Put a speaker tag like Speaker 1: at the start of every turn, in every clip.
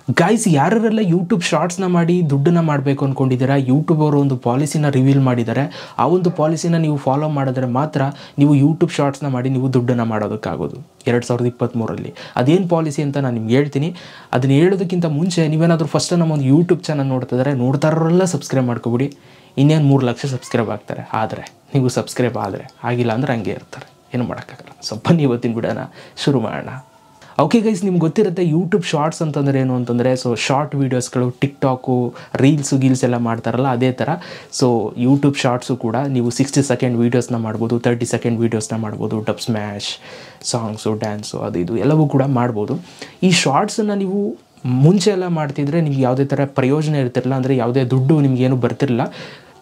Speaker 1: Guys, ಯಾರೆಲ್ಲ YouTube ಶಾರ್ಟ್ಸ್ನ ಮಾಡಿ ದುಡ್ಡನ್ನು ಮಾಡಬೇಕು ಅಂದ್ಕೊಂಡಿದ್ದೀರಾ, ಯೂಟ್ಯೂಬ್ ಅವರು ಒಂದು ಪಾಲಿಸಿನ ರಿವೀಲ್ ಮಾಡಿದ್ದಾರೆ. ಆ ಒಂದು ಪಾಲಿಸಿನ ನೀವು ಫಾಲೋ ಮಾಡಿದ್ರೆ ಮಾತ್ರ ನೀವು ಯೂಟ್ಯೂಬ್ ಶಾರ್ಟ್ಸ್ನ ಮಾಡಿ ನೀವು ದುಡ್ಡನ್ನು ಮಾಡೋದಕ್ಕಾಗೋದು 2023ರಲ್ಲಿ. ಅದೇನು ಪಾಲಿಸಿ ಅಂತ ನಾನು ನಿಮ್ಗೆ ಹೇಳ್ತೀನಿ. ಅದನ್ನ ಹೇಳೋದಕ್ಕಿಂತ ಮುಂಚೆ ನೀವೇನಾದರೂ ಫಸ್ಟ್ ನಮ್ಮ ಒಂದು ಯೂಟ್ಯೂಬ್ ಚಾನಲ್ ನೋಡ್ತಾರೆಲ್ಲ ಸಬ್ಸ್ಕ್ರೈಬ್ ಮಾಡ್ಕೊಬಿಡಿ. ಇನ್ನೇನು 3 ಲಕ್ಷ ಸಬ್ಸ್ಕ್ರೈಬ್ ಆಗ್ತಾರೆ. ಆದರೆ ನೀವು ಸಬ್ಸ್ಕ್ರೈಬ್ ಆದರೆ ಆಗಿಲ್ಲ ಅಂದರೆ ಹಂಗೆ ಇರ್ತಾರೆ, ಏನು ಮಾಡೋಕ್ಕಾಗಲ್ಲ. ಸೊ ಬನ್ನಿ ಇವತ್ತಿನ ವಿಡಿಯೋನ ಶುರು ಮಾಡೋಣ. ಓಕೆ ಗೈಸ್, ನಿಮ್ಗೆ ಗೊತ್ತಿರುತ್ತೆ ಯೂಟ್ಯೂಬ್ ಶಾರ್ಟ್ಸ್ ಅಂತಂದರೆ ಏನು ಅಂತಂದರೆ, ಸೊ ಶಾರ್ಟ್ ವೀಡಿಯೋಸ್ಗಳು, ಟಿಕ್ಟಾಕು, ಗೀಲ್ಸ್ ಎಲ್ಲ ಮಾಡ್ತಾರಲ್ಲ ಅದೇ ಥರ. ಸೊ ಯೂಟ್ಯೂಬ್ ಶಾರ್ಟ್ಸು ಕೂಡ ನೀವು 60 ಸೆಕೆಂಡ್ ವೀಡಿಯೋಸ್ನ ಮಾಡ್ಬೋದು, 30 ಸೆಕೆಂಡ್ ವೀಡಿಯೋಸ್ನ ಮಾಡ್ಬೋದು, ಡಬ್ ಸ್ಮ್ಯಾಶ್, ಸಾಂಗ್ಸು, ಡ್ಯಾನ್ಸು, ಅದು ಇದು ಎಲ್ಲವೂ ಕೂಡ ಮಾಡ್ಬೋದು. ಈ ಶಾರ್ಟ್ಸನ್ನು ನೀವು ಮುಂಚೆ ಎಲ್ಲ ಮಾಡ್ತಿದ್ರೆ ನಿಮ್ಗೆ ಯಾವುದೇ ಥರ ಪ್ರಯೋಜನ ಇರ್ತಿರಲಿಲ್ಲ, ಅಂದರೆ ಯಾವುದೇ ದುಡ್ಡು ನಿಮಗೇನು ಬರ್ತಿರಲಿಲ್ಲ.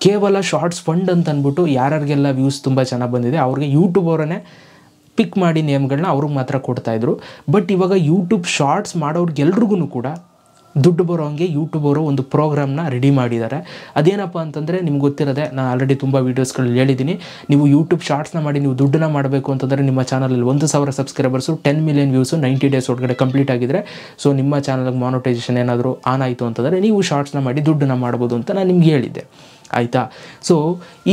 Speaker 1: ಕೇವಲ ಶಾರ್ಟ್ಸ್ ಫಂಡ್ ಅಂತ ಅಂದ್ಬಿಟ್ಟು ಯಾರಿಗೆಲ್ಲ ವ್ಯೂಸ್ ತುಂಬ ಚೆನ್ನಾಗಿ ಬಂದಿದೆ ಅವ್ರಿಗೆ ಯೂಟ್ಯೂಬ್ ಅವರನ್ನೇ ಪಿಕ್ ಮಾಡಿ ನೇಮ್ಗಳನ್ನ ಅವ್ರಿಗೆ ಮಾತ್ರ ಕೊಡ್ತಾಯಿದ್ರು. ಬಟ್ ಇವಾಗ ಯೂಟ್ಯೂಬ್ ಶಾರ್ಟ್ಸ್ ಮಾಡೋರಿಗೆಲ್ರಿಗೂ ಕೂಡ ದುಡ್ಡು ಬರೋಂಗೆ ಯೂಟ್ಯೂಬ್ ಅವರು ಒಂದು ಪ್ರೋಗ್ರಾಮ್ನ ರೆಡಿ ಮಾಡಿದ್ದಾರೆ. ಅದೇನಪ್ಪ ಅಂತಂದರೆ ನಿಮ್ಗೆ ಗೊತ್ತಿರೋದೆ, ನಾನು ಆಲ್ರೆಡಿ ತುಂಬ ವೀಡಿಯೋಸ್ಗಳಲ್ಲಿ ಹೇಳಿದ್ದೀನಿ. ನೀವು ಯೂಟ್ಯೂಬ್ ಶಾರ್ಟ್ಸ್ನ ಮಾಡಿ ನೀವು ದುಡ್ಡನ್ನ ಮಾಡಬೇಕು ಅಂತಂದರೆ ನಿಮ್ಮ ಚಾನಲಲ್ಲಿ 1000 ಸಬ್ಸ್ಕ್ರೈಬರ್ಸು, 10 ಮಿಲಿಯನ್ ವ್ಯೂಸು 90 ಡೇಸ್ ಒಳಗಡೆ ಕಂಪ್ಲೀಟ್ ಆಗಿದ್ರೆ, ಸೊ ನಿಮ್ಮ ಚಾನಲ್ಗೆ ಮಾನಿಟೈಸೇಷನ್ ಏನಾದರೂ ಆನ್ ಆಯಿತು ಅಂತಂದರೆ ನೀವು ಶಾರ್ಟ್ಸ್ನ ಮಾಡಿ ದುಡ್ಡನ್ನ ಮಾಡ್ಬೋದು ಅಂತ ನಾನು ನಿಮ್ಗೆ ಹೇಳಿದ್ದೆ, ಆಯಿತಾ. ಸೊ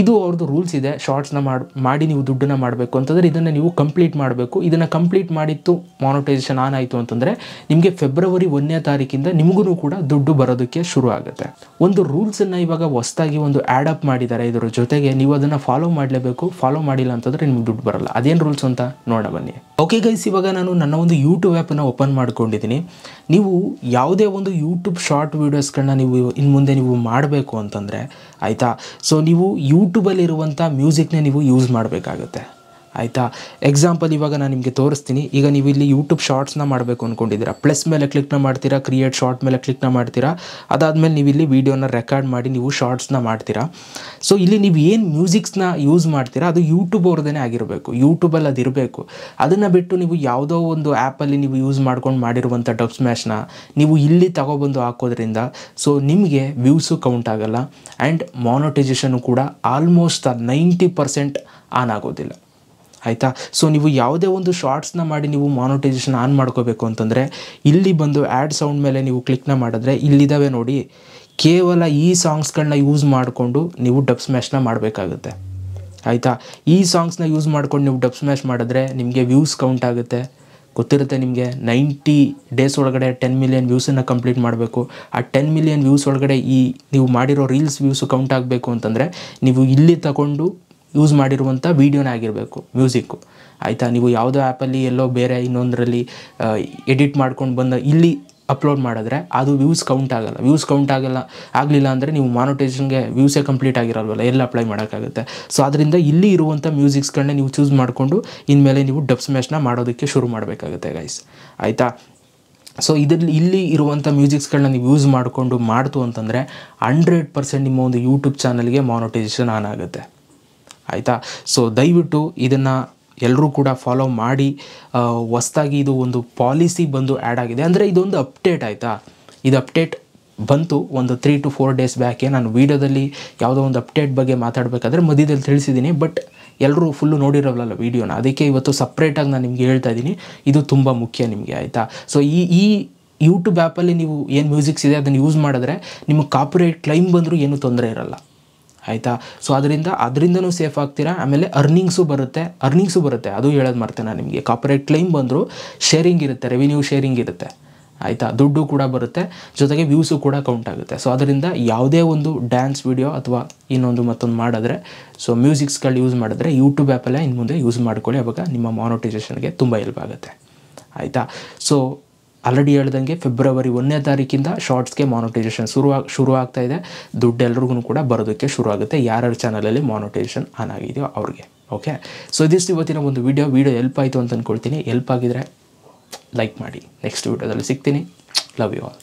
Speaker 1: ಇದು ಅವ್ರದ್ದು ರೂಲ್ಸ್ ಇದೆ. ಶಾರ್ಟ್ಸ್ನ ಮಾಡಿ ನೀವು ದುಡ್ಡನ್ನು ಮಾಡಬೇಕು ಅಂತಂದರೆ ಇದನ್ನು ನೀವು ಕಂಪ್ಲೀಟ್ ಮಾಡಬೇಕು. ಇದನ್ನು ಕಂಪ್ಲೀಟ್ ಮಾಡಿತ್ತು ಮಾನಿಟೈಸೇಷನ್ ಆನ್ ಆಯಿತು ಅಂತಂದರೆ ನಿಮಗೆ ಫೆಬ್ರವರಿ 1ನೇ ತಾರೀಕಿಂದ ನಿಮಗೂ ಕೂಡ ದುಡ್ಡು ಬರೋದಕ್ಕೆ ಶುರು ಆಗುತ್ತೆ. ಒಂದು ರೂಲ್ಸನ್ನು ಇವಾಗ ಹೊಸದಾಗಿ ಒಂದು ಆ್ಯಡ್ ಅಪ್ ಮಾಡಿದ್ದಾರೆ. ಇದರ ಜೊತೆಗೆ ನೀವು ಅದನ್ನು ಫಾಲೋ ಮಾಡಲೇಬೇಕು. ಫಾಲೋ ಮಾಡಿಲ್ಲ ಅಂತಂದರೆ ನಿಮ್ಗೆ ದುಡ್ಡು ಬರಲ್ಲ. ಅದೇನು ರೂಲ್ಸ್ ಅಂತ ನೋಡೋಣ ಬನ್ನಿ. ಓಕೆ ಗೈಸ್, ಇವಾಗ ನಾನು ನನ್ನ ಒಂದು ಯೂಟ್ಯೂಬ್ ಆ್ಯಪನ್ನು ಓಪನ್ ಮಾಡ್ಕೊಂಡಿದ್ದೀನಿ. ನೀವು ಯಾವುದೇ ಒಂದು ಯೂಟ್ಯೂಬ್ ಶಾರ್ಟ್ ವೀಡಿಯೋಸ್ಗಳನ್ನ ನೀವು ಇನ್ನು ಮುಂದೆ ನೀವು ಮಾಡಬೇಕು ಅಂತಂದರೆ, ಆಯಿತಾ, ಸೊ ನೀವು ಯೂಟ್ಯೂಬಲ್ಲಿರುವಂಥ ಮ್ಯೂಸಿಕ್ನೇ ನೀವು ಯೂಸ್ ಮಾಡಬೇಕಾಗುತ್ತೆ, ಆಯಿತಾ. ಎಕ್ಸಾಂಪಲ್ ಇವಾಗ ನಾನು ನಿಮಗೆ ತೋರಿಸ್ತೀನಿ. ಈಗ ನೀವು ಇಲ್ಲಿ ಯೂಟ್ಯೂಬ್ ಶಾರ್ಟ್ಸ್ನ ಮಾಡಬೇಕು ಅಂದ್ಕೊಂಡಿದ್ದೀರಾ, ಪ್ಲಸ್ ಮೇಲೆ ಕ್ಲಿಕ್ನ ಮಾಡ್ತೀರಾ, ಕ್ರಿಯೇಟ್ ಶಾರ್ಟ್ ಮೇಲೆ ಕ್ಲಿಕ್ನ ಮಾಡ್ತೀರಾ. ಅದಾದಮೇಲೆ ನೀವು ಇಲ್ಲಿ ವೀಡಿಯೋನ ರೆಕಾರ್ಡ್ ಮಾಡಿ ನೀವು ಶಾರ್ಟ್ಸ್ನ ಮಾಡ್ತೀರಾ. ಸೊ ಇಲ್ಲಿ ನೀವು ಏನು ಮ್ಯೂಸಿಕ್ಸ್ನ ಯೂಸ್ ಮಾಡ್ತೀರಾ ಅದು ಯೂಟ್ಯೂಬ್ ಅವ್ರದ್ದೇ ಆಗಿರಬೇಕು, ಯೂಟ್ಯೂಬಲ್ಲಿ ಅದು ಇರಬೇಕು. ಅದನ್ನು ಬಿಟ್ಟು ನೀವು ಯಾವುದೋ ಒಂದು ಆ್ಯಪಲ್ಲಿ ನೀವು ಯೂಸ್ ಮಾಡ್ಕೊಂಡು ಮಾಡಿರುವಂಥ ಡಬ್ ಸ್ಮ್ಯಾಶ್ನ ನೀವು ಇಲ್ಲಿ ತಗೊಬಂದು ಹಾಕೋದ್ರಿಂದ ಸೊ ನಿಮಗೆ ವ್ಯೂಸು ಕೌಂಟ್ ಆಗೋಲ್ಲ ಆ್ಯಂಡ್ ಮಾನಿಟೈಸೇಷನು ಕೂಡ ಆಲ್ಮೋಸ್ಟ್ 90% ಆನ್ ಆಗೋದಿಲ್ಲ, ಆಯಿತಾ. ಸೊ ನೀವು ಯಾವುದೇ ಒಂದು ಶಾರ್ಟ್ಸ್ನ ಮಾಡಿ ನೀವು ಮಾನಿಟೈಸೇಷನ್ ಆನ್ ಮಾಡ್ಕೋಬೇಕು ಅಂತಂದರೆ ಇಲ್ಲಿ ಬಂದು ಆ್ಯಡ್ ಸೌಂಡ್ ಮೇಲೆ ನೀವು ಕ್ಲಿಕ್ನ ಮಾಡಿದ್ರೆ ಇಲ್ಲಿದ್ದಾವೆ ನೋಡಿ, ಕೇವಲ ಈ ಸಾಂಗ್ಸ್ಗಳನ್ನ ಯೂಸ್ ಮಾಡಿಕೊಂಡು ನೀವು ಡಬ್ ಸ್ಮ್ಯಾಶ್ನ ಮಾಡಬೇಕಾಗುತ್ತೆ, ಆಯಿತಾ. ಈ ಸಾಂಗ್ಸ್ನ ಯೂಸ್ ಮಾಡ್ಕೊಂಡು ನೀವು ಡಬ್ ಸ್ಮ್ಯಾಶ್ ಮಾಡಿದ್ರೆ ನಿಮಗೆ ವ್ಯೂಸ್ ಕೌಂಟ್ ಆಗುತ್ತೆ. ಗೊತ್ತಿರುತ್ತೆ ನಿಮಗೆ 90 ಡೇಸ್ ಒಳಗಡೆ 10 ಮಿಲಿಯನ್ ವ್ಯೂಸನ್ನು ಕಂಪ್ಲೀಟ್ ಮಾಡಬೇಕು. ಆ 10 ಮಿಲಿಯನ್ ವ್ಯೂಸ್ ಒಳಗಡೆ ಈ ನೀವು ಮಾಡಿರೋ ರೀಲ್ಸ್ ವ್ಯೂಸು ಕೌಂಟ್ ಆಗಬೇಕು ಅಂತಂದರೆ ನೀವು ಇಲ್ಲಿ ತಗೊಂಡು ಯೂಸ್ ಮಾಡಿರುವಂಥ ವೀಡಿಯೋನೇ ಆಗಿರಬೇಕು ಮ್ಯೂಸಿಕ್ಕು, ಆಯಿತಾ. ನೀವು ಯಾವುದೋ ಆ್ಯಪಲ್ಲಿ ಎಲ್ಲೋ ಬೇರೆ ಇನ್ನೊಂದರಲ್ಲಿ ಎಡಿಟ್ ಮಾಡ್ಕೊಂಡು ಬಂದು ಇಲ್ಲಿ ಅಪ್ಲೋಡ್ ಮಾಡಿದ್ರೆ ಅದು ವ್ಯೂಸ್ ಕೌಂಟ್ ಆಗೋಲ್ಲ. ವ್ಯೂಸ್ ಕೌಂಟ್ ಆಗಲಿಲ್ಲ ಅಂದರೆ ನೀವು ಮಾನಿಟೈಸೇಷನ್ಗೆ ವ್ಯೂಸೇ ಕಂಪ್ಲೀಟ್ ಆಗಿರಲ್ವಲ್ಲ, ಎಲ್ಲ ಅಪ್ಲೈ ಮಾಡೋಕ್ಕಾಗುತ್ತೆ. ಸೊ ಅದರಿಂದ ಇಲ್ಲಿ ಇರುವಂಥ ಮ್ಯೂಸಿಕ್ಸ್ಗಳನ್ನ ನೀವು ಚೂಸ್ ಮಾಡಿಕೊಂಡು ಇನ್ಮೇಲೆ ನೀವು ಡಬ್ ಸ್ಮ್ಯಾಶ್ನ ಮಾಡೋದಕ್ಕೆ ಶುರು ಮಾಡಬೇಕಾಗುತ್ತೆ ಗೈಸ್, ಆಯಿತಾ. ಸೊ ಇದರಲ್ಲಿ ಇಲ್ಲಿ ಇರುವಂಥ ಮ್ಯೂಸಿಕ್ಸ್ಗಳನ್ನ ನೀವು ಯೂಸ್ ಮಾಡಿಕೊಂಡು ಮಾಡ್ತು ಅಂತಂದರೆ 100% ನಿಮ್ಮ ಒಂದು ಯೂಟ್ಯೂಬ್ ಚಾನಲ್ಗೆ ಮಾನಿಟೈಸೇಷನ್ ಆನ್ ಆಗುತ್ತೆ, ಆಯಿತಾ. ಸೊ ದಯವಿಟ್ಟು ಇದನ್ನು ಎಲ್ಲರೂ ಕೂಡ ಫಾಲೋ ಮಾಡಿ. ಹೊಸದಾಗಿ ಇದು ಒಂದು ಪಾಲಿಸಿ ಬಂದು ಆ್ಯಡ್ ಆಗಿದೆ, ಅಂದರೆ ಇದೊಂದು ಅಪ್ಡೇಟ್, ಆಯಿತಾ. ಇದು ಅಪ್ಡೇಟ್ ಬಂತು ಒಂದು 3 to 4 ಡೇಸ್ ಬ್ಯಾಕೆ. ನಾನು ವೀಡಿಯೋದಲ್ಲಿ ಯಾವುದೋ ಒಂದು ಅಪ್ಡೇಟ್ ಬಗ್ಗೆ ಮಾತಾಡಬೇಕಾದ್ರೆ ಮಧ್ಯದಲ್ಲಿ ತಿಳಿಸಿದ್ದೀನಿ, ಬಟ್ ಎಲ್ಲರೂ ಫುಲ್ಲು ನೋಡಿರೋಲ್ಲ ವೀಡಿಯೋನ, ಅದಕ್ಕೆ ಇವತ್ತು ಸಪ್ರೇಟಾಗಿ ನಾನು ನಿಮಗೆ ಹೇಳ್ತಾ ಇದ್ದೀನಿ. ಇದು ತುಂಬ ಮುಖ್ಯ ನಿಮಗೆ, ಆಯಿತಾ. ಸೊ ಈ ಯೂಟ್ಯೂಬ್ ಆ್ಯಪಲ್ಲಿ ನೀವು ಏನು ಮ್ಯೂಸಿಕ್ಸ್ ಇದೆ ಅದನ್ನು ಯೂಸ್ ಮಾಡಿದ್ರೆ ನಿಮಗೆ ಕಾಪಿರೈಟ್ ಕ್ಲೈಮ್ ಬಂದರೂ ಏನೂ ತೊಂದರೆ ಇರಲ್ಲ, ಆಯಿತಾ. ಸೊ ಅದರಿಂದನೂ ಸೇಫ್ ಆಗ್ತೀರಾ. ಆಮೇಲೆ ಅರ್ನಿಂಗ್ಸು ಬರುತ್ತೆ, ಅದು ಹೇಳೋದು ಮರ್ತೆ ನಾನು ನಿಮಗೆ. ಕಾಪಿರೈಟ್ ಕ್ಲೈಮ್ ಬಂದರೂ ಶೇರಿಂಗ್ ಇರುತ್ತೆ, ರೆವಿನ್ಯೂ ಶೇರಿಂಗ್ ಇರುತ್ತೆ, ಆಯಿತಾ. ದುಡ್ಡು ಕೂಡ ಬರುತ್ತೆ, ಜೊತೆಗೆ ವ್ಯೂಸು ಕೂಡ ಕೌಂಟ್ ಆಗುತ್ತೆ. ಸೊ ಅದರಿಂದ ಯಾವುದೇ ಒಂದು ಡ್ಯಾನ್ಸ್ ವಿಡಿಯೋ ಅಥವಾ ಮತ್ತೊಂದು ಮಾಡಿದ್ರೆ ಸೊ ಮ್ಯೂಸಿಕ್ಸ್ಗಳು ಯೂಸ್ ಮಾಡಿದ್ರೆ ಯೂಟ್ಯೂಬ್ ಆ್ಯಪಲ್ಲೇ ಇನ್ನು ಮುಂದೆ ಯೂಸ್ ಮಾಡ್ಕೊಳ್ಳಿ. ಅವಾಗ ನಿಮ್ಮ ಮಾನಿಟೈಸೇಷನ್ಗೆ ತುಂಬ ಹೆಲ್ಪ್ ಆಗುತ್ತೆ, ಆಯಿತಾ. ಸೊ ಆಲ್ರೆಡಿ ಹೇಳ್ದಂಗೆ ಫೆಬ್ರವರಿ 1ನೇ ತಾರೀಕಿಂದ ಶಾರ್ಟ್ಸ್ಗೆ ಮಾನಿಟೈಸೇಷನ್ ಶುರು ಆಗ್ತಾ ಇದೆ. ದುಡ್ಡು ಎಲ್ರಿಗೂ ಕೂಡ ಬರೋದಕ್ಕೆ ಶುರು ಆಗುತ್ತೆ, ಯಾರ್ಯಾರ ಚಾನಲಲ್ಲಿ ಮಾನಿಟೈಸೇಷನ್ ಆನ್ ಆಗಿದೆಯೋ ಅವ್ರಿಗೆ. ಓಕೆ, ಸೊ ಇದಿಷ್ಟು ಇವತ್ತಿನ ಒಂದು ವಿಡಿಯೋ ಹೆಲ್ಪ್ ಆಯಿತು ಅಂತ ಅಂದ್ಕೊಳ್ತೀನಿ. ಹೆಲ್ಪ್ ಆಗಿದರೆ ಲೈಕ್ ಮಾಡಿ. ನೆಕ್ಸ್ಟ್ ವಿಡಿಯೋದಲ್ಲಿ ಸಿಗ್ತೀನಿ. Love you all.